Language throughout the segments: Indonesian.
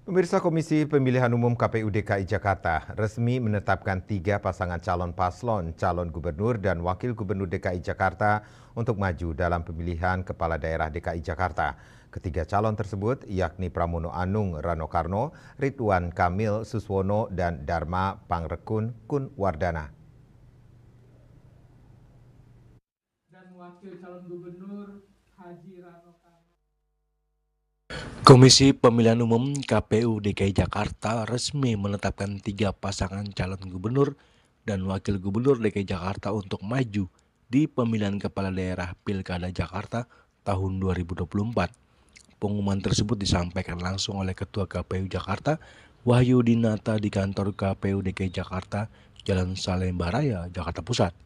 Pemirsa Komisi Pemilihan Umum KPU DKI Jakarta resmi menetapkan 3 pasangan calon paslon, calon gubernur dan wakil gubernur DKI Jakarta untuk maju dalam pemilihan kepala daerah DKI Jakarta. Ketiga calon tersebut yakni Pramono Anung Rano Karno, Ridwan Kamil Suswono, dan Dharma Pangrekun Kunwardana. Dan wakil calon gubernur Haji Rano Karno. Komisi Pemilihan Umum KPU DKI Jakarta resmi menetapkan 3 pasangan calon gubernur dan wakil gubernur DKI Jakarta untuk maju di pemilihan kepala daerah Pilkada Jakarta tahun 2024. Pengumuman tersebut disampaikan langsung oleh Ketua KPU Jakarta, Wahyu Dinata di kantor KPU DKI Jakarta, Jalan Salemba Raya, Jakarta Pusat.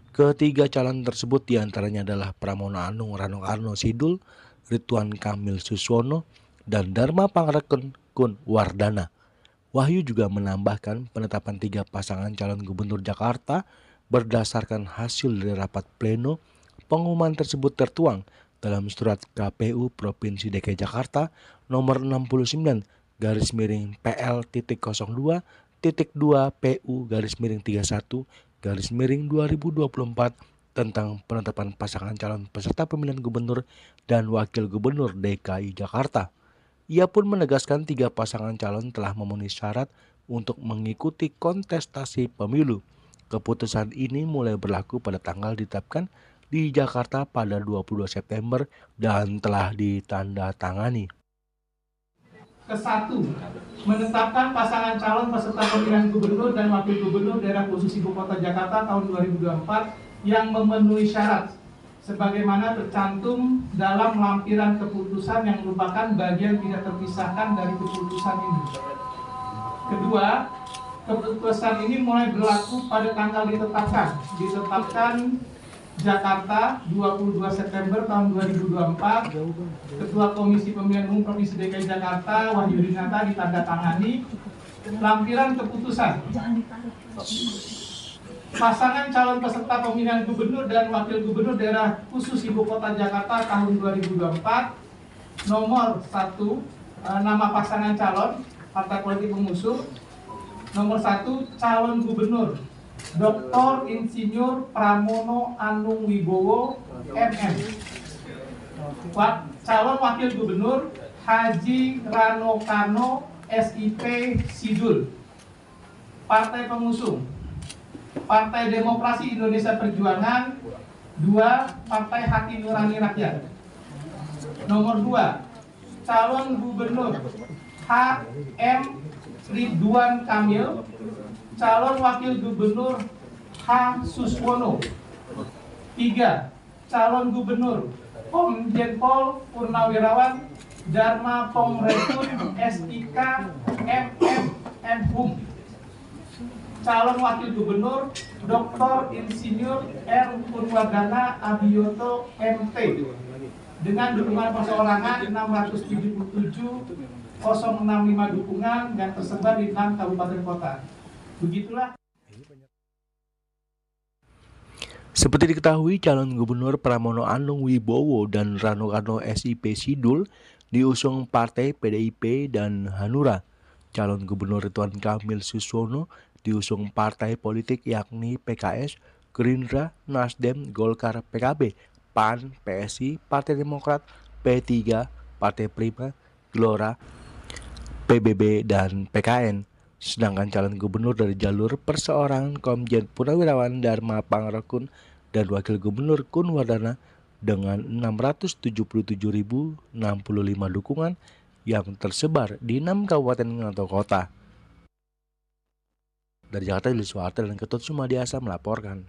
Ketiga calon tersebut diantaranya adalah Pramono Anung Rano Karno Sidul, Ridwan Kamil Suswono, dan Dharma Pangrekun Kunwardana. Wahyu juga menambahkan penetapan 3 pasangan calon gubernur Jakarta berdasarkan hasil dari rapat pleno. Pengumuman tersebut tertuang dalam surat KPU Provinsi DKI Jakarta nomor 69 PL-02PU-31-2024 tentang penetapan pasangan calon peserta pemilihan gubernur dan wakil gubernur DKI Jakarta. Ia pun menegaskan 3 pasangan calon telah memenuhi syarat untuk mengikuti kontestasi pemilu. Keputusan ini mulai berlaku pada tanggal ditetapkan di Jakarta pada 22 September dan telah ditandatangani. Ke-1, menetapkan pasangan calon peserta pemilihan gubernur dan wakil gubernur daerah khusus Ibu Kota Jakarta tahun 2024 yang memenuhi syarat sebagaimana tercantum dalam lampiran keputusan yang merupakan bagian tidak terpisahkan dari keputusan ini. Kedua, keputusan ini mulai berlaku pada tanggal ditetapkan Jakarta 22 September tahun 2024. Ketua Komisi Pemilihan Umum Provinsi DKI Jakarta Wahyu Dinata ditandatangani lampiran keputusan pasangan calon peserta pemilihan gubernur dan wakil gubernur daerah khusus Ibu Kota Jakarta tahun 2024. Nomor 1, nama pasangan calon partai politik pengusung. Nomor 1, calon gubernur Dr. Insinyur Pramono Anung Wibowo MM. Calon wakil gubernur Haji Rano Karno SIP Sidul. Partai pengusung Partai Demokrasi Indonesia Perjuangan. 2, Partai Hati Nurani Rakyat. Nomor 2, calon gubernur HM Ridwan Kamil, calon wakil gubernur H. Suswono. 3, calon gubernur Komjen Pol Purnawirawan Dharma Pangrekun SIK MM Hum. Calon wakil gubernur Dr. Insinyur R. Kunwardana Abiyoto MT dengan dukungan perseorangan 677.065 dukungan yang tersebar di 6 kabupaten kota. Begitulah. Seperti diketahui, calon gubernur Pramono Anung Wibowo dan Rano Karno SIP Sidul diusung Partai PDIP dan Hanura. Calon gubernur Ridwan Kamil Suswono diusung partai politik yakni PKS, Gerindra, Nasdem, Golkar, PKB, PAN, PSI, Partai Demokrat, P3, Partai Prima, Gelora, PBB, dan PKN. Sedangkan calon gubernur dari jalur perseorangan Komjen Purnawirawan Dharma Pangrekun dan wakil gubernur Kunwardana dengan 677.065 dukungan yang tersebar di 6 kabupaten atau kota. Dari Jakarta, Yuli Suharto dan Ketut Sumadiasa melaporkan.